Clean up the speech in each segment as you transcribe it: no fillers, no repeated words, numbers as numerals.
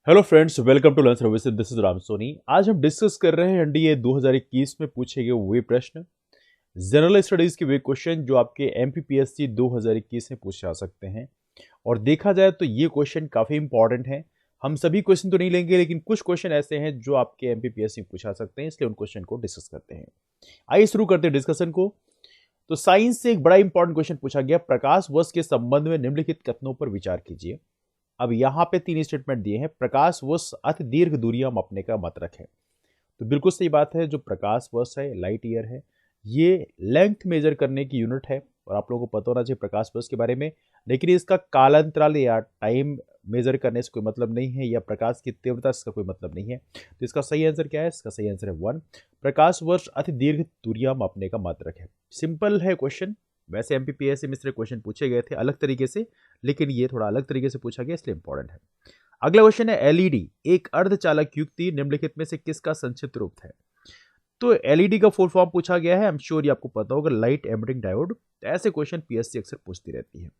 Hello friends, welcome to Learn Services. This is Ram Soni. आज हम discuss कर रहे हैं एनडीए 2021 में पूछे गए वे प्रश्न, जनरल स्टडीज के वे क्वेश्चन जो आपके एमपीपीएससी 2021 में पूछे जा सकते हैं। और देखा जाए तो ये क्वेश्चन काफी इंपॉर्टेंट हैं। हम सभी क्वेश्चन तो नहीं लेंगे, लेकिन कुछ क्वेश्चन ऐसे हैं जो आपके एमपीपीएससी में पूछा सकते हैं, इसलिए उन क्वेश्चन को डिस्कस करते हैं। आइए शुरू करते हैं डिस्कशन को। तो साइंस से एक बड़ा इंपॉर्टेंट क्वेश्चन पूछा गया, प्रकाश वर्ष के संबंध में निम्नलिखित कथनों पर विचार कीजिए। अब यहां पे तीन स्टेटमेंट दिए हैं। प्रकाश वर्ष अति दीर्घ दूरियां मापने का मत रखें। तो बिल्कुल सही बात है। जो प्रकाश वर्ष है, लाइट ईयर है, ये लेंथ मेजर करने की यूनिट है और आप लोगों को पता होना चाहिए प्रकाश वर्ष के बारे में। लेकिन इसका कालांतराल या टाइम मेजर करने से कोई मतलब नहीं है, या प्रकाश की तीव्रता से कोई मतलब नहीं है। तो इसका सही आंसर क्या है? इसका सही आंसर है 1। प्रकाश वर्ष अति दीर्घ दूरियां मापने का मत रखें। सिंपल है क्वेश्चन। वैसे एमपीपीएससी में इस तरह क्वेश्चन पूछे गए थे अलग तरीके से, लेकिन ये थोड़ा अलग तरीके से पूछा गया, इसलिए इंपॉर्टेंट है। अगला क्वेश्चन है, एलईडी एक अर्धचालक युक्ति निम्नलिखित में से किसका संक्षिप्त रूप है? तो एलईडी का फुल फॉर्म पूछा गया है। आई एम श्योर ये आपको पता होगा, लाइट एमिटिंग डायोड। ऐसे क्वेश्चन पीएससी अक्सर पूछती रहती है।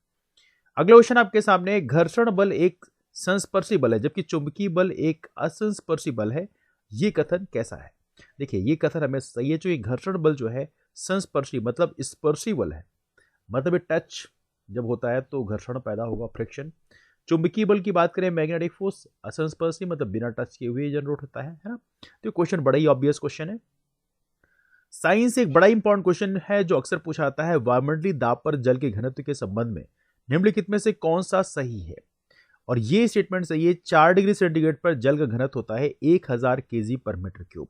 अगला क्वेश्चन आपके सामने, घर्षण बल एक संस्पर्शी बल है जबकि चुंबकीय बल एक असंस्पर्शी बल है, ये कथन कैसा है? देखिए, ये कथन हमें सही है। जो ये घर्षण बल जो है संस्पर्शी मतलब स्पर्शी बल है, मतलब ये टच जब होता है तो घर्षण पैदा होगा, फ्रिक्शन। चुंबकीय बल की बात करें, मैग्नेटिक फोर्स, असंस्पर्शी मतलब बिना टच किए हुए जनरेट होता है ना। तो क्वेश्चन बड़ा ही ऑब्वियस क्वेश्चन है। साइंस एक बड़ा इंपॉर्टेंट क्वेश्चन है जो अक्सर पूछा जाता है, वायुमंडलीय दाब पर जल के घनत्व के संबंध में निम्नलिखित में से कौन सा सही है? और ये स्टेटमेंट सही है। 4 डिग्री सेंटीग्रेड पर जल का घनत्व होता है 1000 केजी पर मीटर क्यूब।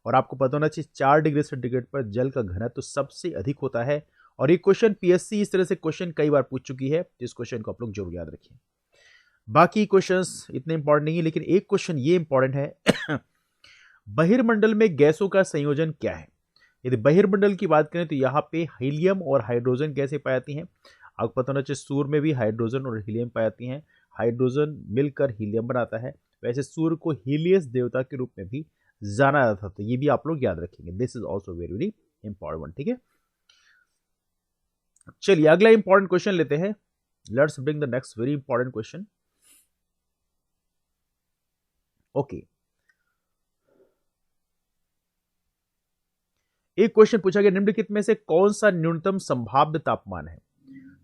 और आपको पता होना चाहिए 4 डिग्री सेंटीग्रेड पर जल का घनत्व सबसे अधिक होता है। और ये क्वेश्चन पीएससी इस तरह से क्वेश्चन कई बार पूछ चुकी है, तो इस क्वेश्चन को आप लोग जरूर याद रखिए। बाकी क्वेश्चंस इतने इंपॉर्टेंट नहीं है, लेकिन एक क्वेश्चन ये इंपॉर्टेंट है बहिर्मंडल में गैसों का संयोजन क्या है? यदि बहिर्मंडल की बात करें तो यहाँ पे हीलियम और हाइड्रोजन गैसें पाई जाती हैं। आपको पता होना चाहिए सूर्य में भी हाइड्रोजन और हीलियम पाई जाती हैं। हाइड्रोजन मिलकर हीलियम बनाता है। वैसे सूर्य को हीलियस देवता के रूप में भी जाना जाता था, तो ये भी आप लोग याद रखेंगे। This is also very very important. ठीक है, चलिए अगला इंपॉर्टेंट क्वेश्चन लेते हैं। Let's bring the next very important question. Okay, एक क्वेश्चन पूछा गया, निम्नलिखित में से कौन सा न्यूनतम संभाव्य तापमान है?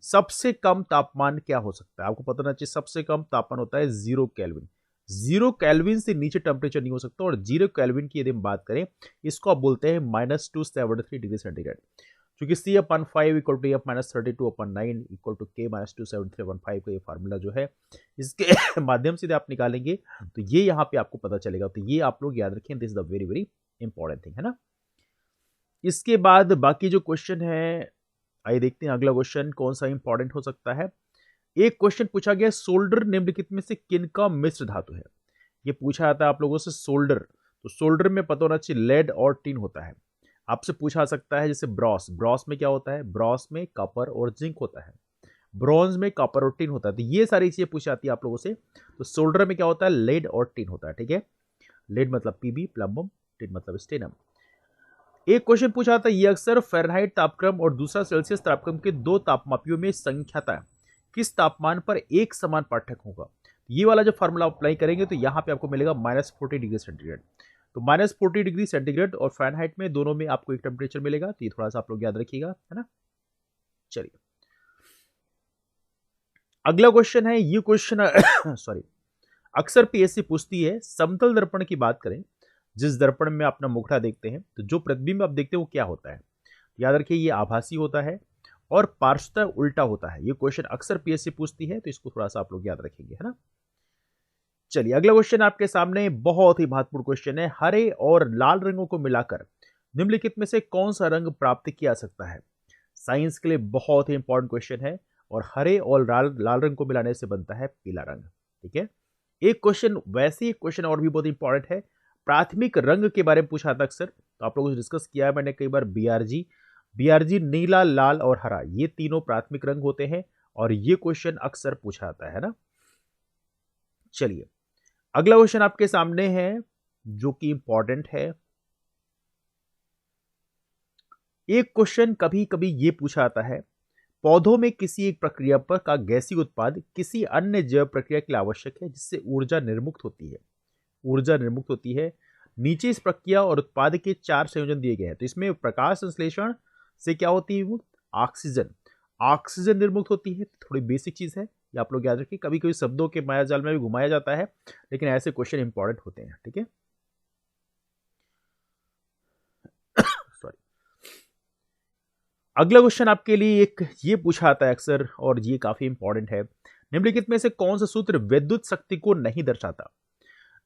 सबसे कम तापमान क्या हो सकता है? आपको पता होना चाहिए सबसे कम तापमान होता है 0 केल्विन। 0 केल्विन से नीचे टेम्परेचर नहीं हो सकता। और 0 केल्विन की यदि हम बात करें, इसको आप बोलते हैं -273 डिग्री सेंटीग्रेड। क्योंकि C/5 equal to F-32/9 equal to K-273/5 का ये फार्मूला जो है, इसके माध्यम से आप निकालेंगे तो ये यहाँ पे आपको पता चलेगा। तो ये आप लोग याद रखें, this is the very very important thing, है ना। इसके बाद बाकी जो क्वेश्चन है, आइए देखते हैं अगला क्वेश्चन कौन सा इंपॉर्टेंट हो सकता है। एक क्वेश्चन पूछा गया, सोल्डर निम्नलिखित में से किन का मिश्र धातु है? ये पूछा जाता है आप लोगों से सोल्डर। तो सोल्डर में पता होना चाहिए लेड और टिन होता है। आपसे पूछा जा सकता है जैसे ब्रॉस। ब्रॉस में क्या होता है? ब्रॉस में कॉपर और जिंक होता है। ब्रॉन्ज में कॉपर और टिन होता है। तो ये सारी चीजें पूछी जाती है आप लोगों से। तो सोल्डर में क्या होता है? लेड और टिन होता है। ठीक है, लेड मतलब पीबी प्लम्बम, टिन मतलब स्टेनम। एक क्वेश्चन पूछा था, ये अक्सर फ़ारेनहाइट तापक्रम और दूसरा सेल्सियस तापक्रम के दो तापमापियों में संख्याता किस तापमान पर एक समान पाठ्यक होगा? ये वाला जो फार्मूला अप्लाई करेंगे तो यहाँ पे आपको मिलेगा -40 डिग्री सेंटीग्रेड। तो -40 डिग्री सेंटीग्रेड और फ़ारेनहाइट में दोनों में आपको एक टेम्परेचर मिलेगा। तो ये थोड़ा सा आप लोग याद रखिएगा, है ना। चलिए अगला क्वेश्चन है, ये क्वेश्चन सॉरी, अक्सर पीएससी पूछती है। समतल दर्पण की बात करें, जिस दर्पण में अपना मुखड़ा देखते हैं, तो जो प्रतिबिंब आप देखते हैं वो क्या होता है? याद रखिए, ये आभासी होता है और पार्श्वतः उल्टा होता है। ये क्वेश्चन अक्सर पीएससी पूछती है, तो इसको थोड़ा सा आप लोग याद रखेंगे, है ना। चलिए अगला क्वेश्चन आपके सामने बहुत ही महत्वपूर्ण क्वेश्चन है, हरे और लाल रंगों को मिलाकर निम्नलिखित में से कौन सा रंग प्राप्त किया जा सकता है? साइंस के लिए बहुत ही इंपॉर्टेंट क्वेश्चन है। और हरे और लाल लाल रंग को मिलाने से बनता है पीला रंग। ठीक है, एक क्वेश्चन वैसे एक क्वेश्चन और भी बहुत इंपॉर्टेंट है, प्राथमिक रंग के बारे में पूछा था अक्सर। तो आप लोगों से डिस्कस किया है मैंने कई बार। बीआरजी नीला, लाल और हरा, ये तीनों प्राथमिक रंग होते हैं। और ये क्वेश्चन अक्सर पूछा जाता है ना। चलिए अगला क्वेश्चन आपके सामने है जो कि इंपॉर्टेंट है। एक क्वेश्चन कभी कभी ये पूछा जाता है, पौधों में किसी एक प्रक्रिया पर का गैसीय उत्पाद किसी अन्य जैव प्रक्रिया के लिए आवश्यक है जिससे ऊर्जा निर्मुक्त होती है। ऊर्जा निर्मुक्त होती है। नीचे इस प्रक्रिया और उत्पाद के 4 संयोजन दिए गए हैं। तो इसमें प्रकाश संश्लेषण से क्या होती है मुक्त? ऑक्सीजन। ऑक्सीजन निर्मुक्त होती है। थोड़ी बेसिक चीज है, ये आप लोग याद रखिए। कभी कभी शब्दों के मायाजाल में भी घुमाया जाता है, लेकिन ऐसे क्वेश्चन इंपॉर्टेंट होते हैं। ठीक है, सॉरी। अगला क्वेश्चन आपके लिए एक ये पूछा आता है अक्सर, और ये काफी इंपॉर्टेंट है। निम्नलिखित में से कौन सा सूत्र विद्युत शक्ति को नहीं दर्शाता?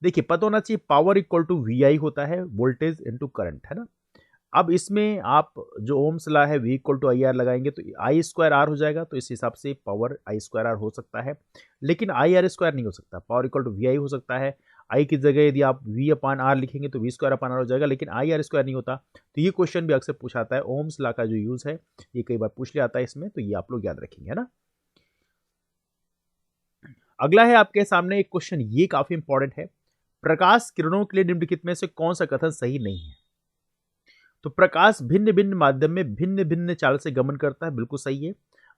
देखिए, पता होना चाहिए पावर इक्वल टू वी होता है, वोल्टेज इनटू करंट, है ना। अब इसमें आप जो ओम्स लॉ है V equal to I R लगाएंगे तो आई स्क्वायर आर हो जाएगा। तो इस हिसाब से पावर आई स्क्वायर आर हो सकता है, लेकिन आई आर स्क्वायर नहीं हो सकता। पावर इक्वल टू वी आई हो सकता है। आई की जगह यदि आप V अपान आर लिखेंगे तो वी स्क्वायर अपान आर हो जाएगा, लेकिन आई आर स्क्वायर नहीं होता। तो ये क्वेश्चन भी अक्सर पूछा आता है। ओम्स लॉ का जो यूज है ये कई बार पूछ लिया आता है इसमें, तो ये आप लोग याद रखेंगे, है ना। अगला है आपके सामने एक क्वेश्चन, ये काफी इंपॉर्टेंट है। प्रकाश किरणों के लिए निम्नलिखित में से कौन सा कथन सही नहीं है? तो प्रकाश भिन्न भिन्न माध्यम में भिन्न भिन्न चाल से गमन करता है, बिल्कुल सही है।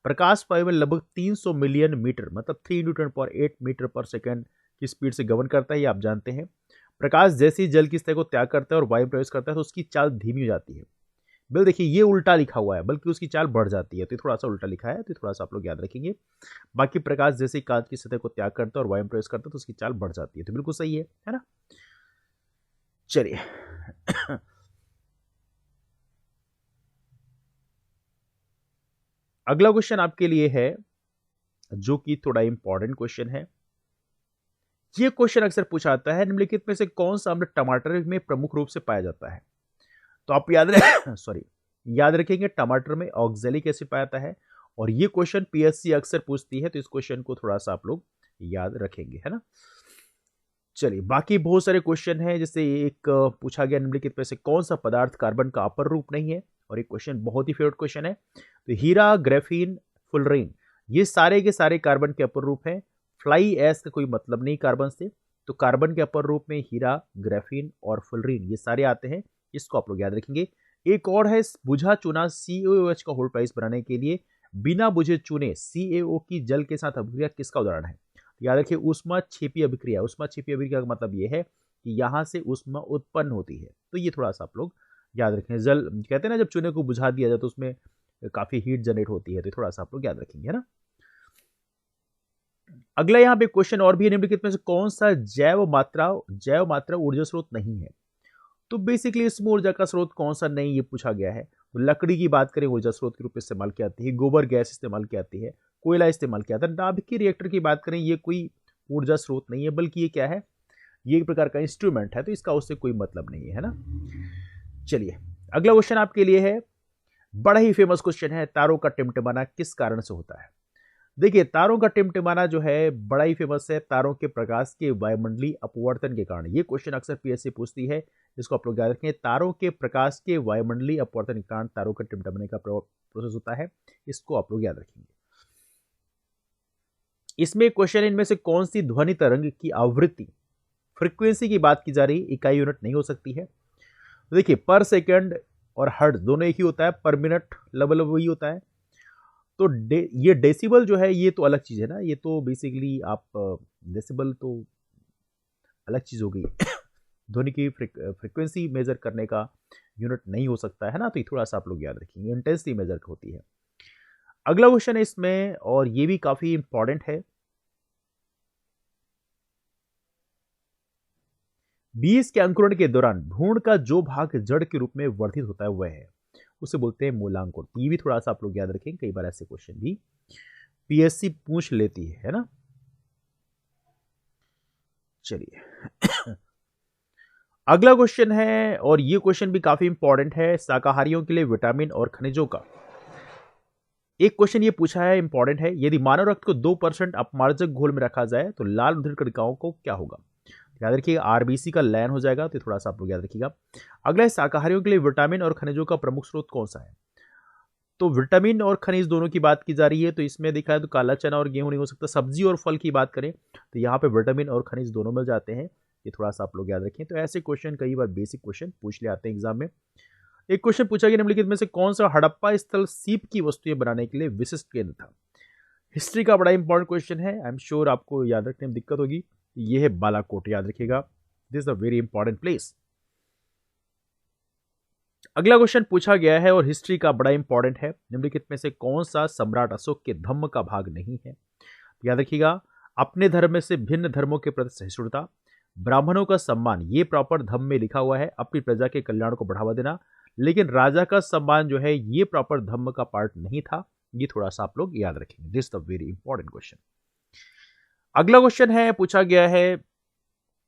प्रकाश वायु में लगभग 300 मिलियन मीटर, मतलब 3 × 10⁸ मीटर पर सेकंड की स्पीड से गमन करता है, ये आप जानते हैं। प्रकाश जैसे ही जल की सतह को त्याग करता है और वायु प्रवेश करता है तो उसकी चाल धीमी हो जाती है। बिल देखिए, ये उल्टा लिखा हुआ है, बल्कि उसकी चाल बढ़ जाती है। तो थोड़ा सा उल्टा लिखा है, तो थोड़ा सा आप लोग याद रखेंगे। बाकी प्रकाश जैसे ही कांच की सतह को त्याग करता है और वायु प्रवेश करता है तो उसकी चाल बढ़ जाती है। तो बिल्कुल सही है ना। चलिए अगला क्वेश्चन आपके लिए है, जो कि थोड़ा इंपॉर्टेंट क्वेश्चन है। ये क्वेश्चन अक्सर पूछा जाता है, निम्नलिखित में से कौन सा अम्ल टमाटर में प्रमुख रूप से पाया जाता है? तो आप याद रखेंगे टमाटर में ऑक्सैलिक एसिड पाया जाता है। और ये क्वेश्चन पीएससी अक्सर पूछती है, तो इस क्वेश्चन को थोड़ा सा आप लोग याद रखेंगे, है ना। चलिए, बाकी बहुत सारे क्वेश्चन हैं। जैसे एक पूछा गया, निम्नलिखित में से कौन सा पदार्थ कार्बन का अपर रूप नहीं है? और एक क्वेश्चन बहुत ही फेवरेट क्वेश्चन है। तो हीरा, ग्रेफीन, फुलरीन, ये सारे के सारे कार्बन के अपर रूप हैं। फ्लाई ऐश का कोई मतलब नहीं कार्बन से। तो कार्बन के अपर रूप में हीरा, ग्रेफीन और फुलरीन ये सारे आते हैं। इसको आप लोग याद रखेंगे। एक और है, बुझा चूना CaOH का होल्ड प्राइस बनाने के लिए बिना बुझे चूने CaO की जल के साथ अभिक्रिया किसका उदाहरण है? याद रखिए, ऊष्मा क्षेपी अभिक्रिया। ऊष्मा क्षेपी अभिक्रिया का मतलब यह है कि यहां से ऊष्मा उत्पन्न होती है। तो ये थोड़ा सा आप लोग याद रखें। जल कहते हैं ना, जब चूने को बुझा दिया जाए तो उसमें काफी हीट जनरेट होती है। तो थोड़ा सा आप लोग याद रखेंगे, है ना। अगला यहाँ पे क्वेश्चन और भी है, निम्नलिखित में से कौन सा जैव मात्रा ऊर्जा स्रोत नहीं है? तो बेसिकली इसमें ऊर्जा का स्रोत कौन सा नहीं, ये पूछा गया है। तो लकड़ी की बात करें, ऊर्जा स्रोत के रूप में इस्तेमाल की जाती है। गोबर गैस इस्तेमाल की जाती है। कोयला इस्तेमाल किया जाता है। नाभिकीय रिएक्टर की बात करें, ये कोई ऊर्जा स्रोत नहीं है, बल्कि ये क्या है, ये एक प्रकार का इंस्ट्रूमेंट है। तो इसका उससे कोई मतलब नहीं है ना। चलिए, अगला क्वेश्चन आपके लिए है, बड़ा ही फेमस क्वेश्चन है। तारों का टिमटिमाना किस कारण से होता है? देखिए, तारों का टिमटिमाना जो है बड़ा ही फेमस है, तारों के प्रकाश के वायुमंडलीय अपवर्तन के कारण। ये क्वेश्चन अक्सर पीएससी पूछती है, इसको आप लोग याद रखें। तारों के प्रकाश के वायुमंडलीय अपवर्तन के कारण तारों का टिमटिमाने का प्रोसेस होता है। इसको आप लोग याद रखेंगे। इसमें क्वेश्चन, इनमें से कौन सी ध्वनि तरंग की आवृत्ति, फ्रीक्वेंसी की बात की जा रही, इकाई यूनिट नहीं हो सकती है? तो देखिए, पर सेकंड और हर्ट्ज दोनों एक ही होता है, पर मिनट लगभग वही होता है। तो ये डेसिबल जो है ये तो अलग चीज है ना। ये तो बेसिकली आप डेसिबल तो अलग चीज हो गई। ध्वनि की फ्रीक्वेंसी मेजर करने का यूनिट नहीं हो सकता है ना। तो ये थोड़ा सा आप लोग याद रखेंगे, इंटेंसिटी मेजर होती है। अगला क्वेश्चन है इसमें, और ये भी काफी इंपॉर्टेंट है। बीज के अंकुरण के दौरान भ्रूण का जो भाग जड़ के रूप में वर्धित होता है वह है, उसे बोलते हैं मूलांकुर। ये भी थोड़ा सा आप लोग याद रखें, कई बार ऐसे क्वेश्चन भी पीएससी पूछ लेती है ना। चलिए अगला क्वेश्चन है, और ये क्वेश्चन भी काफी इंपॉर्टेंट है। शाकाहारियों के लिए विटामिन और खनिजों का एक क्वेश्चन ये पूछा है, इंपॉर्टेंट है। यदि मानव रक्त को 2% अपमार्जक घोल में रखा जाए तो लाल रुधिर कणिकाओं को क्या होगा? याद रखिएगा, आरबीसी का लयन हो जाएगा। तो थोड़ा सा आप लोग याद रखिएगा। अगला है, शाकाहारियों के लिए विटामिन और खनिजों का प्रमुख स्रोत कौन सा है? तो विटामिन और खनिज दोनों की बात की जा रही है। तो इसमें देखा है तो काला चना और गेहूं नहीं हो सकता। सब्जी और फल की बात करें तो यहाँ पे विटामिन और खनिज दोनों मिल जाते हैं। ये थोड़ा सा आप लोग याद रखें। तो ऐसे क्वेश्चन कई बार बेसिक क्वेश्चन पूछ ले आते हैं एग्जाम में। एक क्वेश्चन पूछा गया निम्नलिखित में से कौन सा हड़प्पा स्थल सीप की वस्तुएं बनाने के लिए विशिष्ट केंद्र था। हिस्ट्री का बड़ा इंपॉर्टेंट क्वेश्चन है, आई एम श्योर आपको याद रखने में दिक्कत होगी। ये है बालाकोट, याद रखिएगा, this is a very important place. अगला क्वेश्चन पूछा गया है और हिस्ट्री का बड़ा इंपॉर्टेंट है, निम्नलिखित में से कौन सा सम्राट अशोक के धम्म का भाग नहीं है। याद रखिएगा, अपने धर्म में से भिन्न धर्मों के प्रति सहिष्णुता, ब्राह्मणों का सम्मान, ये प्रॉपर धम्म में लिखा हुआ है, अपनी प्रजा के कल्याण को बढ़ावा देना। लेकिन राजा का सम्मान जो है ये प्रॉपर धम्म का पार्ट नहीं था, ये थोड़ा सा आप लोग याद रखेंगे, this is the very important question. अगला क्वेश्चन है, पूछा गया है,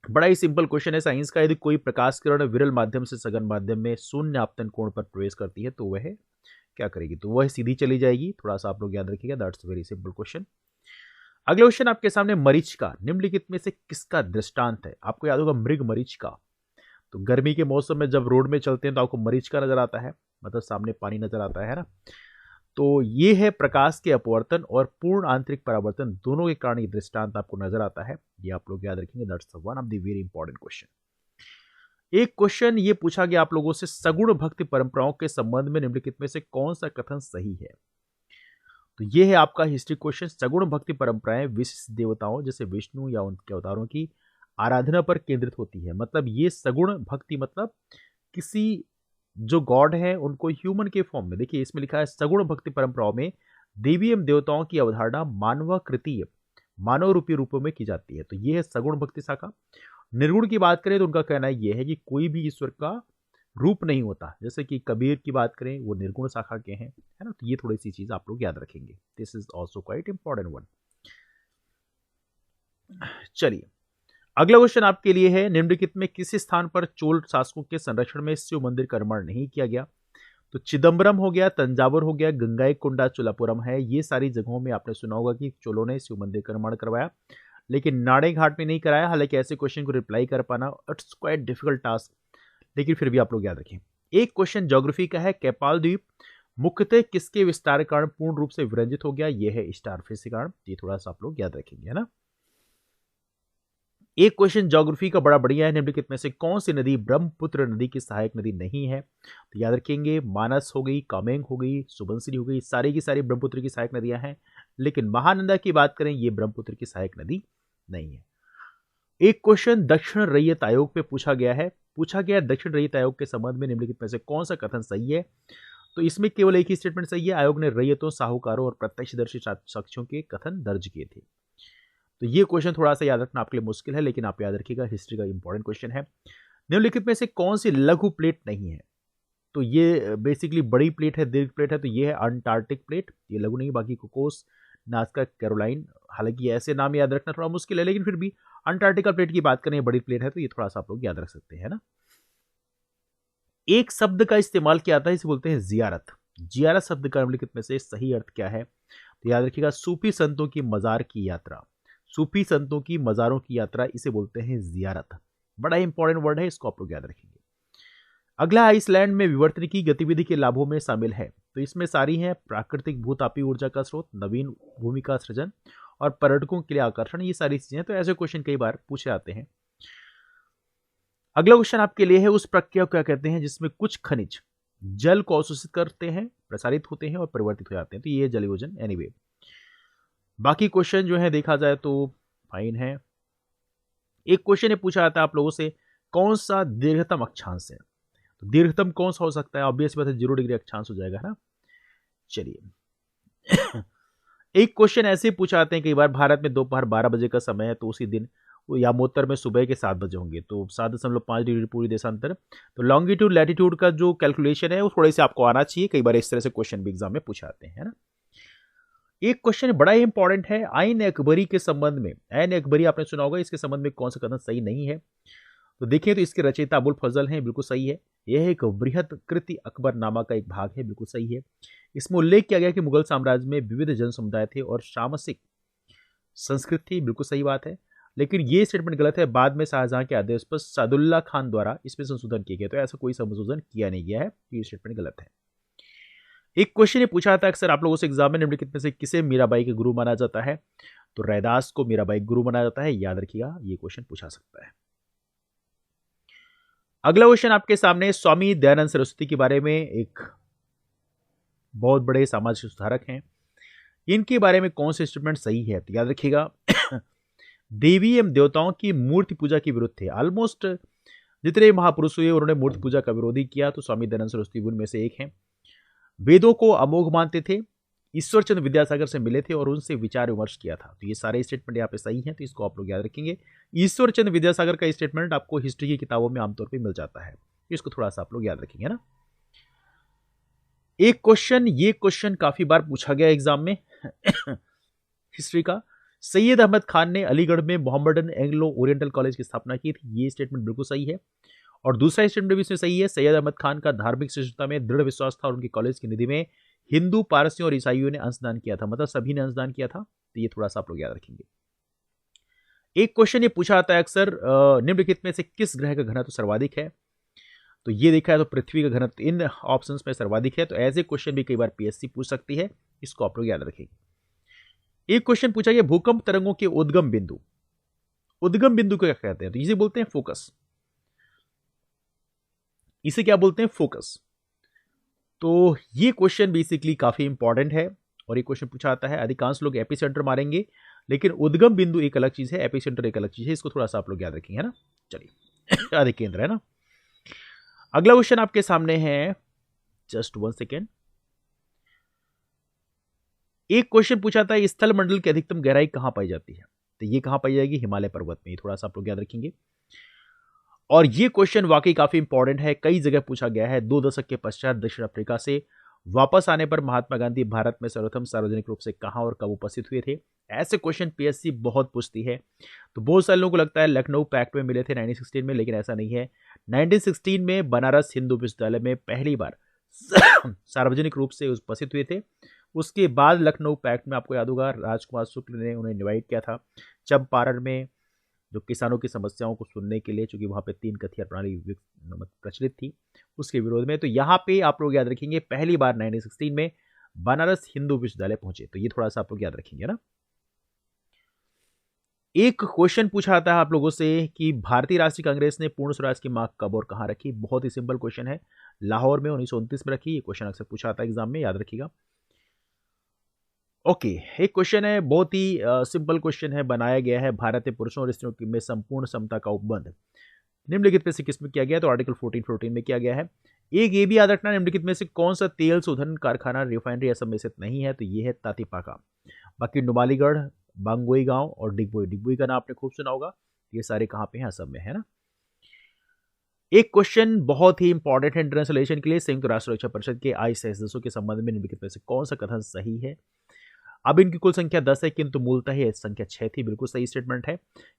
बड़ा ही सिंपल क्वेश्चन है साइंस का, यदि कोई प्रकाश किरण विरल माध्यम से सघन माध्यम में शून्य आपतन कोण पर प्रवेश करती है तो वह क्या करेगी, तो वह सीधी चली जाएगी। थोड़ा सा आप लोग याद रखिएगा, दैट्स वेरी सिंपल क्वेश्चन। अगला क्वेश्चन आपके सामने, मरीचिका निम्नलिखित में से किसका दृष्टांत है। आपको याद होगा मृग मरीचिका, तो गर्मी के मौसम में जब रोड में चलते हैं तो आपको मरीचिका नजर आता है, मतलब सामने पानी नजर आता है ना। तो ये है प्रकाश के अपवर्तन और पूर्ण आंतरिक परावर्तन दोनों के कारण ये दृष्टांत आपको नजर आता है, ये आप लोग याद रखेंगे, that's one of the very important question. एक क्वेश्चन ये पूछा गया आप लोगों से, सगुण भक्ति परंपराओं के संबंध में निम्नलिखित में से कौन सा कथन सही है। तो ये है आपका हिस्ट्री क्वेश्चन। सगुण भक्ति परंपराएं विशिष्ट देवताओं जैसे विष्णु या उनके अवतारों की आराधना पर केंद्रित होती है। मतलब ये सगुण भक्ति मतलब किसी जो गॉड है उनको ह्यूमन के फॉर्म में, देखिए इसमें लिखा है सगुण भक्ति परंपराओं में देवी एवं देवताओं की अवधारणा मानवाकृतीय मानव रूपी रूपों में की जाती है। तो ये है सगुण भक्ति शाखा। निर्गुण की बात करें तो उनका कहना यह है कि कोई भी ईश्वर का रूप नहीं होता, जैसे कि कबीर की बात करें वो निर्गुण शाखा के हैं, है ना। तो ये थोड़ी सी चीज आप लोग याद रखेंगे, this is also quite important one. चलिए अगला क्वेश्चन आपके लिए है, निम्नलिखित में किस स्थान पर चोल शासकों के संरक्षण में शिव मंदिर का निर्माण नहीं किया गया। तो चिदम्बरम हो गया, तंजावुर हो गया, गंगाईकोंडा चोलापुरम है, ये सारी जगहों में आपने सुना होगा कि चोलों ने शिव मंदिर का निर्माण करवाया, लेकिन नाड़े घाट में नहीं कराया। हालांकि ऐसे क्वेश्चन को रिप्लाई कर पाना इट्स क्वाइट डिफिकल्ट टास्क, लेकिन फिर भी आप लोग याद रखें। एक क्वेश्चन ज्योग्राफी का है, कैपाल द्वीप मुख्यतः किसके विस्तार के कारण पूर्ण रूप से विरंजित हो गया, यह है स्टारफिश के कारण। ये थोड़ा सा आप लोग याद रखेंगे, है ना। एक क्वेश्चन ज्योग्राफी का बड़ा बढ़िया है, निम्नलिखित में से कौन सी नदी ब्रह्मपुत्र नदी की सहायक नदी नहीं है। तो याद रखेंगे, मानस हो गई, कामेंग हो गई, सुबनसिरी हो गई, सारी की सारी ब्रह्मपुत्र की सहायक नदियां हैं, लेकिन महानंदा की बात करें ये ब्रह्मपुत्र की सहायक नदी नहीं है। एक क्वेश्चन दक्षिण रैयत आयोग पे पूछा गया है, दक्षिण रैयत आयोग के संबंध में निम्नलिखित में से कौन सा कथन सही है। तो इसमें केवल एक ही स्टेटमेंट सही है, आयोग ने रैयतों, साहूकारों और प्रत्यक्षदर्शी साक्ष्यों के कथन दर्ज किए थे। तो ये क्वेश्चन थोड़ा सा याद रखना आपके लिए मुश्किल है, लेकिन आप याद रखिएगा, हिस्ट्री का इंपॉर्टेंट क्वेश्चन है। निम्नलिखित में से कौन सी लघु प्लेट नहीं है। तो ये बेसिकली बड़ी प्लेट है, दीर्घ प्लेट है, तो ये है अंटार्कटिक प्लेट, ये लघु नहीं, बाकी कोकोस, नास्का, कैरोलाइन। हालांकि ऐसे नाम याद रखना थोड़ा मुश्किल है, लेकिन फिर भी अंटार्कटिका प्लेट की बात करें, बड़ी प्लेट है, तो ये थोड़ा सा आप लोग याद रख सकते हैं ना। एक शब्द का इस्तेमाल किया जाता है, इसे बोलते हैं जियारत। जियारत शब्द का निम्नलिखित में से सही अर्थ क्या है। तो याद रखिएगा, सूफी संतों की मजार की यात्रा, सूफी संतों की मजारों की यात्रा, इसे बोलते हैं जियारत। बड़ा इंपॉर्टेंट वर्ड है, इसको आप लोग याद रखेंगे। अगला, आइसलैंड में विवर्तनिकी गतिविधि के लाभों में शामिल है। तो इसमें सारी हैं, प्राकृतिक भूतापीय ऊर्जा का स्रोत, नवीन भूमि का सृजन और पर्यटकों के लिए आकर्षण, ये सारी चीजें। तो ऐसे क्वेश्चन कई बार पूछे जाते हैं। अगला क्वेश्चन आपके लिए है, उस प्रक्रिया को क्या कहते हैं जिसमें कुछ खनिज जल को अवशोषित करते हैं, प्रसारित होते हैं और परिवर्तित हो जाते हैं। तो ये जलयोजन। एनीवे, बाकी क्वेश्चन जो है देखा जाए तो फाइन है। एक क्वेश्चन ये पूछा जाता है आप लोगों से, कौन सा दीर्घतम अक्षांश है। तो दीर्घतम कौन सा हो सकता है, ऑब्वियस बात है 0 डिग्री अक्षांश हो जाएगा, है ना। चलिए एक क्वेश्चन ऐसे पूछा जाते हैं कई बार, भारत में दोपहर 12 बजे का समय है, तो उसी दिन वो यामोत्तर में सुबह के 7 बजे होंगे, तो 7.5 डिग्री पूरी देशांतर। तो लॉन्गिट्यूड लैटिट्यूड का जो कैलकुलेशन है वो थोड़े से आपको आना चाहिए, कई बार इस तरह से क्वेश्चन भी एग्जाम में पूछा जाते हैं, है ना। एक क्वेश्चन बड़ा ही इंपॉर्टेंट है, आइन अकबरी के संबंध में, आइन अकबरी आपने सुना होगा, इसके संबंध में कौन सा कथन सही नहीं है। तो देखिए, तो इसके रचयिता अबुल फजल हैं, बिल्कुल सही है। यह एक बृहत कृति अकबरनामा का एक भाग है, बिल्कुल सही है। इसमें उल्लेख किया गया कि मुगल साम्राज्य में विविध जन समुदाय थे और सामसिक संस्कृति थी, बिल्कुल सही बात है। लेकिन ये स्टेटमेंट गलत है, बाद में शाहजहां के आदेश पर सादुल्ला खान द्वारा इसमें संशोधन किया गया, तो ऐसा कोई संशोधन किया नहीं गया है, ये स्टेटमेंट गलत है। एक क्वेश्चन ये पूछा था अक्सर आप लोगों से एग्जाम में, निम्नलिखित में से किसे मीराबाई के गुरु माना जाता है। तो रैदास को मीराबाई गुरु माना जाता है, याद रखिएगा, ये क्वेश्चन पूछा सकता है। अगला क्वेश्चन आपके सामने, स्वामी दयानंद सरस्वती के बारे में, एक बहुत बड़े सामाजिक सुधारक हैं, इनके बारे में कौन से स्टेटमेंट सही है? तो याद रखिएगा देवी एवं देवताओं की मूर्ति पूजा के विरुद्ध थे। ऑलमोस्ट जितने महापुरुष हुए उन्होंने मूर्ति पूजा का विरोध ही किया, तो स्वामी दयानंद सरस्वती उनमें से एक हैं। वेदों को अमोघ मानते थे, ईश्वर चंद्र विद्यासागर से मिले थे और उनसे विचार विमर्श किया था। तो ये सारे स्टेटमेंट यहाँ पे सही हैं, तो इसको आप लोग याद रखेंगे। ईश्वर चंद्र विद्यासागर का स्टेटमेंट आपको हिस्ट्री की किताबों में आमतौर पर मिल जाता है, इसको थोड़ा सा आप लोग याद रखेंगे ना। एक क्वेश्चन, ये क्वेश्चन काफी बार पूछा गया एग्जाम में हिस्ट्री का। सैयद अहमद खान ने अलीगढ़ में मोहम्मडन एंग्लो ओरिएंटल कॉलेज की स्थापना की थी। ये स्टेटमेंट बिल्कुल सही है। और दूसरा स्टेटमेंट भी इसमें सही है। सैयद अहमद खान का धार्मिक सहिष्णुता में दृढ़ विश्वास था और उनकी कॉलेज की निधि में हिंदू, पारसियों और ईसाइयों ने अंशदान किया था, मतलब सभी ने अंशदान किया था। तो ये थोड़ा सा आप लोग याद रखेंगे। एक क्वेश्चन ये पूछा आता है अक्सर, निम्नलिखित में से किस ग्रह का घनत्व सर्वाधिक है? तो ये देखा है तो पृथ्वी का घनत्व इन ऑप्शंस में सर्वाधिक है। तो ऐसे क्वेश्चन भी कई बार पीएससी पूछ सकती है, इसको आप लोग याद रखेंगे। एक क्वेश्चन पूछा गया, भूकंप तरंगों के उद्गम बिंदु, उद्गम बिंदु को क्या कहते हैं? तो इसे बोलते हैं फोकस। इसे क्या बोलते हैं? फोकस। तो ये क्वेश्चन बेसिकली काफी इंपॉर्टेंट है और ये क्वेश्चन पूछा आता है। अधिकांश लोग एपिसेंटर मारेंगे, लेकिन उद्गम बिंदु एक अलग चीज है, एपिसेंटर एक अलग चीज है। इसको थोड़ा सा आप लोग याद रखेंगे, है ना। चलिए आदि केंद्र, है ना। अगला क्वेश्चन आपके सामने है, जस्ट 1 सेकेंड। एक क्वेश्चन पूछा था, स्थल मंडल की अधिकतम गहराई कहां पाई जाती है? तो ये कहां पाई जाएगी? हिमालय पर्वत में। थोड़ा सा आप लोग याद रखेंगे। और ये क्वेश्चन वाकई काफी इंपॉर्टेंट है, कई जगह पूछा गया है। 2 दशक के पश्चात दक्षिण अफ्रीका से वापस आने पर महात्मा गांधी भारत में सर्वप्रथम सार्वजनिक रूप से कहां और कब उपस्थित हुए थे? ऐसे क्वेश्चन पीएससी बहुत पूछती है। तो बहुत सारे लोगों को लगता है लखनऊ पैक्ट में मिले थे 1916 में, लेकिन ऐसा नहीं है। 1916 में बनारस हिंदू विश्वविद्यालय में पहली बार सार्वजनिक रूप से उपस्थित हुए थे। उसके बाद लखनऊ पैक्ट में आपको याद होगा राजकुमार शुक्ल ने उन्हें इनवाइट किया था चंपारण में, जो किसानों की समस्याओं को सुनने के लिए, चूंकि वहां पे 3 कथिया प्रणाली प्रचलित थी, उसके विरोध में। तो यहाँ पे आप लोग याद रखेंगे पहली बार 1916 में बनारस हिंदू विश्वविद्यालय पहुंचे। तो ये थोड़ा सा आप लोग याद रखेंगे ना। एक क्वेश्चन पूछा आता है आप लोगों से कि भारतीय राष्ट्रीय कांग्रेस ने पूर्ण स्वराज की मांग कब और कहां रखी? बहुत ही सिंपल क्वेश्चन है, लाहौर में 1929 में रखी। ये क्वेश्चन अक्सर पूछा आता है एग्जाम में, याद रखिएगा। ओके, एक क्वेश्चन है, बहुत ही सिंपल क्वेश्चन है, बनाया गया है, भारत में पुरुषों और स्त्रियों में संपूर्ण समता का उपबंध निम्नलिखित में से किसमें किया गया? तो आर्टिकल 14 में किया गया है। एक ये भी याद रखना, निम्नलिखित में से कौन सा तेल शोधन कारखाना रिफाइनरी असम में स्थित नहीं है? तो ये है तातीपाका। बाकी नुमालीगढ़, बांगोई गांव और डिगबोई, डिगबोई का नाम आपने खूब सुना होगा। ये सारे कहां पे हैं? असम में, है ना। एक क्वेश्चन बहुत ही इंपॉर्टेंट है इंटरनेशनल रिलेशन के लिए, संयुक्त राष्ट्र सुरक्षा परिषद के 22 सदस्यों के संबंध में निम्नलिखित में से कौन सा कथन सही है? अब इनकी कुल संख्या 10 है, किंतु मूलतः यह संख्या 6 थी। बिल्कुल सही स्टेटमेंट है।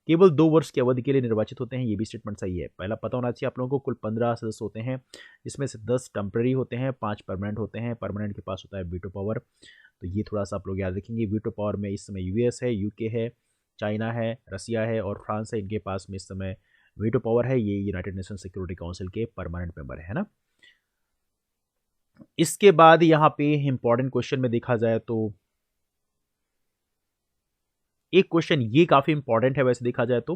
केवल 2 वर्ष की अवधि के लिए निर्वाचित होते हैं, ये भी स्टेटमेंट सही है। पहला पता होना चाहिए आप लोगों को, कुल 15 सदस्य होते हैं, जिसमें से 10 टेम्पररी होते हैं, 5 परमानेंट होते हैं। परमानेंट के पास होता है वीटो पावर। तो ये थोड़ा सा आप लोग याद रखेंगे। वीटो पावर में इस समय यूएस है, यूके है, चाइना है, रसिया है और फ्रांस है। इनके पास में इस समय वीटो पावर है। ये यूनाइटेड नेशन सिक्योरिटी काउंसिल के परमानेंट मेंबर है ना। इसके बाद यहाँ पे इंपॉर्टेंट क्वेश्चन में देखा जाए तो एक क्वेश्चन ये काफी इंपॉर्टेंट है वैसे देखा जाए तो,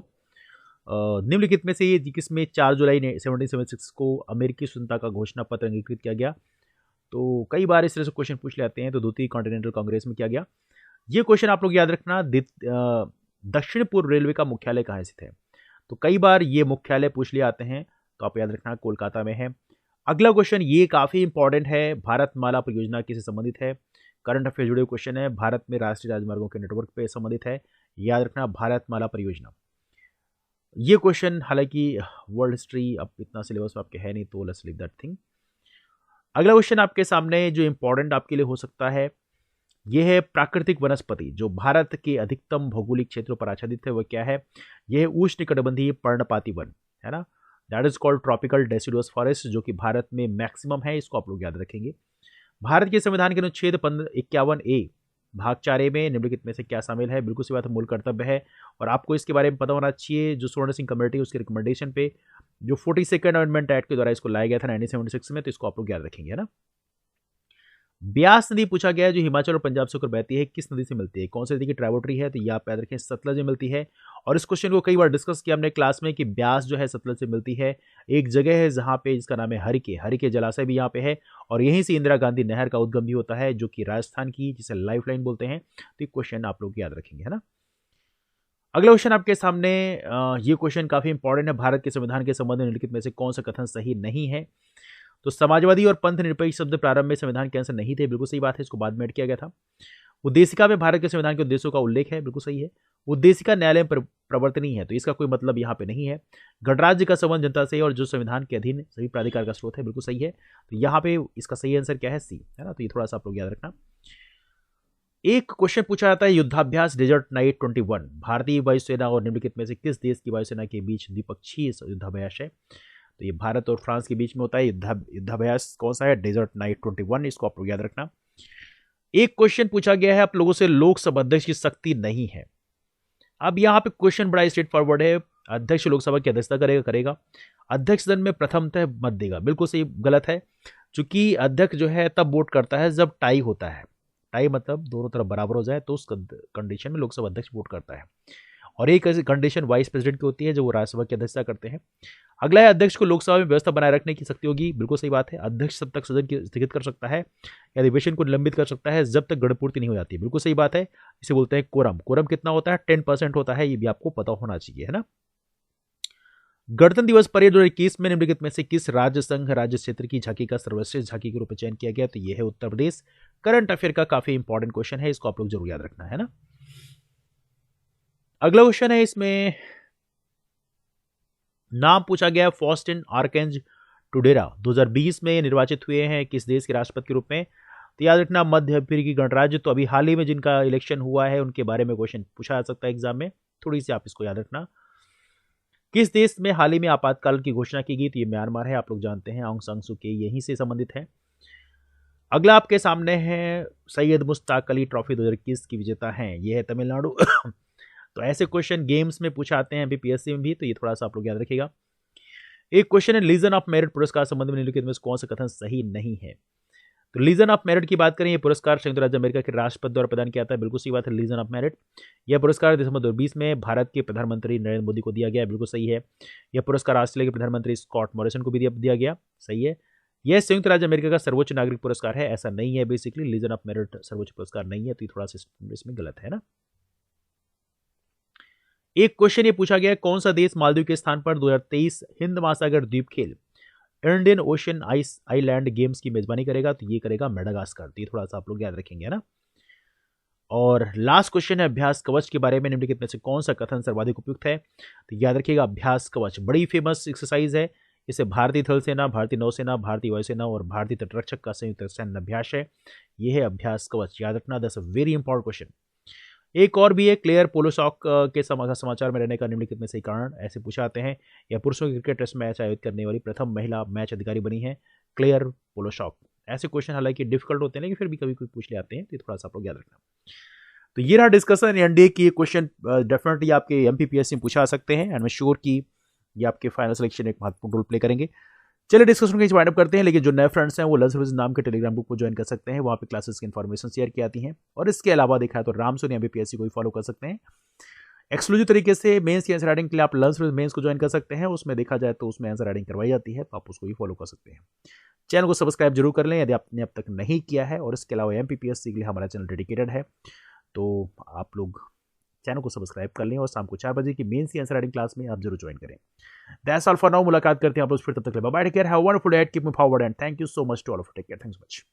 निम्नलिखित में से ये किसमें 4 जुलाई 1776 को अमेरिकी स्वतंत्रता का घोषणा पत्र अंगीकृत किया गया? तो कई बार इस तरह से क्वेश्चन पूछ लेते हैं। तो द्वितीय कॉन्टिनेंटल कांग्रेस में किया गया। ये क्वेश्चन आप लोग याद रखना, दक्षिण पूर्व रेलवे का मुख्यालय कहाँ स्थित है? तो कई बार ये मुख्यालय पूछ लिए आते हैं, तो आप याद रखना कोलकाता में है। अगला क्वेश्चन ये काफी इंपॉर्टेंट है, भारतमाला परियोजना किससे संबंधित है? करंट अफेयर जुड़े क्वेश्चन है, भारत में राष्ट्रीय राजमार्गों के नेटवर्क पे संबंधित है। याद रखना भारतमाला परियोजना। ये क्वेश्चन हालांकि वर्ल्ड हिस्ट्री अब इतना सिलेबस में आपके है नहीं, तो लेट्स लीव दैट थिंग। अगला क्वेश्चन आपके सामने जो इंपॉर्टेंट आपके लिए हो सकता है, यह है प्राकृतिक वनस्पति जो भारत के अधिकतम भौगोलिक क्षेत्रों पर आच्छादित है, वह क्या है? यह उष्णकटिबंधीय पर्णपाती वन, है ना। That is called tropical deciduous forest, जो कि भारत में मैक्सिमम है। इसको आप लोग याद रखेंगे। भारत के संविधान के अनुच्छेद 51A भाग 4A में निम्नलिखित में से क्या शामिल है? बिल्कुल सी बात है, मूल कर्तव्य है। और आपको इसके बारे में पता होना चाहिए, जो स्वर्ण सिंह कमेटी उसके रिकमेंडेशन पे जो 42nd अमेंडमेंट एक्ट के द्वारा इसको लाया गया था 1976 में, तो इसको आप लोग याद रखेंगे, है ना। ब्यास नदी पूछा गया है जो हिमाचल और पंजाब से होकर बहती है, किस नदी से मिलती है? कौन सी नदी की ट्राइब्यूटरी है? तो ये आप याद रखें, सतलज में मिलती है। और इस क्वेश्चन को कई बार डिस्कस किया हमने क्लास में कि ब्यास जो है सतलज से मिलती है। एक जगह है जहाँ पे, जिसका नाम है हरिके जलाशय भी यहाँ पे है, और यहीं से इंदिरा गांधी नहर का उद्गम भी होता है, जो कि राजस्थान की, जिसे लाइफ लाइन बोलते हैं। तो ये क्वेश्चन आप लोग याद रखेंगे, है ना। अगला क्वेश्चन आपके सामने, ये क्वेश्चन काफी इंपॉर्टेंट है। भारत के संविधान के संबंध में निम्नलिखित में से कौन सा कथन सही नहीं है? तो समाजवादी और पंथ निरपेक्ष शब्द प्रारंभ में संविधान के अंश नहीं थे, बिल्कुल सही बात है, इसको बाद में ऐड किया गया था। उद्देशिका में भारत के संविधान के उद्देश्यों का उल्लेख है, बिल्कुल सही है। उद्देशिका न्यायालय में प्रवर्तनीय है, तो इसका कोई मतलब यहाँ पे नहीं है। गणराज्य का संबंध जनता से और जो संविधान के अधीन सभी प्राधिकार का स्रोत है, बिल्कुल सही है। तो यहाँ पे इसका सही आंसर क्या है? सी, है ना। तो ये थोड़ा सा आप लोग याद रखना। एक क्वेश्चन पूछा जाता है, युद्धाभ्यास डेजर्ट नाइट 21 भारतीय वायुसेना और निम्नलिखित में से किस देश की वायुसेना के बीच द्विपक्षीय युद्धाभ्यास है? तो ये भारत और फ्रांस के बीच में होता है। युद्धाभ्यास कौन सा है? डेजर्ट नाइट 21, इसको आप लोग याद रखना। एक क्वेश्चन पूछा गया है आप लोगों से, लोकसभा अध्यक्ष की शक्ति नहीं है। अब यहाँ पे क्वेश्चन बड़ा स्ट्रेट फॉरवर्ड है। अध्यक्ष लोकसभा की अध्यक्षता करेगा। अध्यक्ष सदन में प्रथमतः मत देगा, बिल्कुल सही गलत है। चूंकि अध्यक्ष जो है तब वोट करता है जब टाई होता है। टाई मतलब दोनों तरफ बराबर हो जाए, तो उस कंडीशन में लोकसभा अध्यक्ष वोट करता है। और एक ऐसी कंडीशन वाइस प्रेसिडेंट की होती है, जो वो राज्यसभा की अध्यक्षता करते हैं। अगला है, अध्यक्ष को लोकसभा में व्यवस्था बनाए रखने की शक्ति होगी, बिल्कुल सही बात है। अध्यक्ष तब तक सदन की स्थगित कर सकता है या अधिवेशन को निलंबित कर सकता है जब तक गणपूर्ति नहीं हो जाती, बिल्कुल सही बात है। इसे बोलते हैं कोरम। कोरम कितना होता है? 10% होता है, ये भी आपको पता होना चाहिए, है ना। गणतंत्र दिवस परेड 2021 में निम्नलिखित में से किस राज्य संघ राज्य क्षेत्र की झांकी का सर्वश्रेष्ठ झांकी के रूप में चयन किया गया? तो यह है उत्तर प्रदेश। करंट अफेयर का काफी इंपॉर्टेंट क्वेश्चन है, इसको आप लोग जरूर याद रखना, है ना। अगला क्वेश्चन है, इसमें नाम पूछा गया, फॉस्टिन आर्केंज टुडेरा 2020 में निर्वाचित हुए हैं किस देश के राष्ट्रपति के रूप में? तो याद रखना, मध्य अफ्रीकी गणराज्य। तो अभी हाल ही में जिनका इलेक्शन हुआ है उनके बारे में क्वेश्चन पूछा जा सकता है एग्जाम में, थोड़ी सी आप इसको याद रखना। किस देश में हाल ही में आपातकाल की घोषणा की गई? तो ये म्यांमार है, आप लोग जानते हैं, आंग सान सू की यहीं से संबंधित है। अगला आपके सामने है, सैयद मुश्ताक अली ट्रॉफी 2021 की विजेता हैं, ये है तमिलनाडु। तो ऐसे क्वेश्चन गेम्स में पूछे आते हैं बीपीएससी में भी, तो ये थोड़ा सा आप लोग याद रखिएगा। एक क्वेश्चन है, लीजन ऑफ मेरिट पुरस्कार संबंध में निम्नलिखित में कौन सा कथन सही नहीं है? तो लीजन ऑफ मेरिट की बात करें, ये पुरस्कार संयुक्त राज्य अमेरिका के राष्ट्रपति द्वारा प्रदान किया जाता है, बिल्कुल सही बात है, लीजन ऑफ मेरिट। यह पुरस्कार दिसंबर 2020 में भारत के प्रधानमंत्री नरेंद्र मोदी को दिया गया, बिल्कुल सही है। यह पुरस्कार ऑस्ट्रेलिया के प्रधानमंत्री स्कॉट मॉरिसन को भी दिया गया, सही है। यह संयुक्त राज्य अमेरिका का सर्वोच्च नागरिक पुरस्कार है, ऐसा नहीं है, बेसिकली लीजन ऑफ मेरिट सर्वोच्च पुरस्कार नहीं है, तो थोड़ा सा इसमें गलत है ना। एक क्वेश्चन ये पूछा गया, कौन सा देश मालदीव के स्थान पर 2023 हिंद महासागर द्वीप खेल इंडियन ओशन आइलैंड गेम्स की मेजबानी करेगा? तो ये करेगा मेडागास्कर। तो ये थोड़ा सा आप लोग याद रखेंगे, है ना। और लास्ट क्वेश्चन है, अभ्यास कवच के बारे में निम्नलिखित में से कौन सा कथन सर्वाधिक उपयुक्त है? तो याद रखिएगा, अभ्यास कवच बड़ी फेमस एक्सरसाइज है। इसे भारतीय थल सेना, भारतीय नौसेना, भारतीय वायुसेना और भारतीय तटरक्षक का संयुक्त सैन्य अभ्यास है। यह है अभ्यास कवच, याद रखना, that's a very important question. एक और भी है, क्लेयर पोलोशॉक के समाचार में रहने का निम्नलिखित में सही कारण ऐसे पूछा जाते हैं। यह पुरुषों के क्रिकेट टेस्ट मैच आयोजित करने वाली प्रथम महिला मैच अधिकारी बनी है, क्लेयर पोलोशॉक। ऐसे क्वेश्चन हालांकि डिफिकल्ट होते हैं, लेकिन फिर भी कभी कोई पूछ ले आते हैं, तो थोड़ा सा आप लोग याद रखना। तो ये रहा डिस्कशन एनडीए की। क्वेश्चन डेफिनेटली आपके एमपीपीएससी में पूछा सकते हैं, एंड मैं श्योर कि ये आपके फाइनल सिलेक्शन एक महत्वपूर्ण रोल प्ले करेंगे। चलिए डिस्कशन को वाइंड अप करते हैं, लेकिन जो नए फ्रेंड्स हैं वो लर्न सर्विस नाम के टेलीग्राम ग्रुप को ज्वाइन कर सकते हैं, वहाँ पे क्लासेस की इन्फॉर्मेशन शेयर की आती हैं। और इसके अलावा देखा है तो रामसोनी एमपीपीएससी को भी फॉलो कर सकते हैं। एक्सक्लूसिव तरीके से मेंस की आंसर राइटिंग के लिए आप लर्न सर्विस मेंस को ज्वाइन कर सकते हैं, उसमें देखा जाए तो उसमें आंसर राइटिंग करवाई जाती है, तो आप उसको भी फॉलो कर सकते हैं। चैनल को सब्सक्राइब जरूर कर लें यदि आपने अब तक नहीं किया है, और इसके अलावा एमपीपीएससी के लिए हमारा चैनल डेडिकेटेड है, तो आप लोग चैनल को सब्सक्राइब कर लें और शाम को 4 बजे की मेंस की आंसर राइटिंग क्लास में आप जरूर ज्वाइन करें। दैट्स ऑल फॉर नाउ, मुलाकात करते हैं आप लोग फिर, तब तक bye, take care, have a wonderful day, keep moving forward and thank you so much to all of, take care, thanks so much.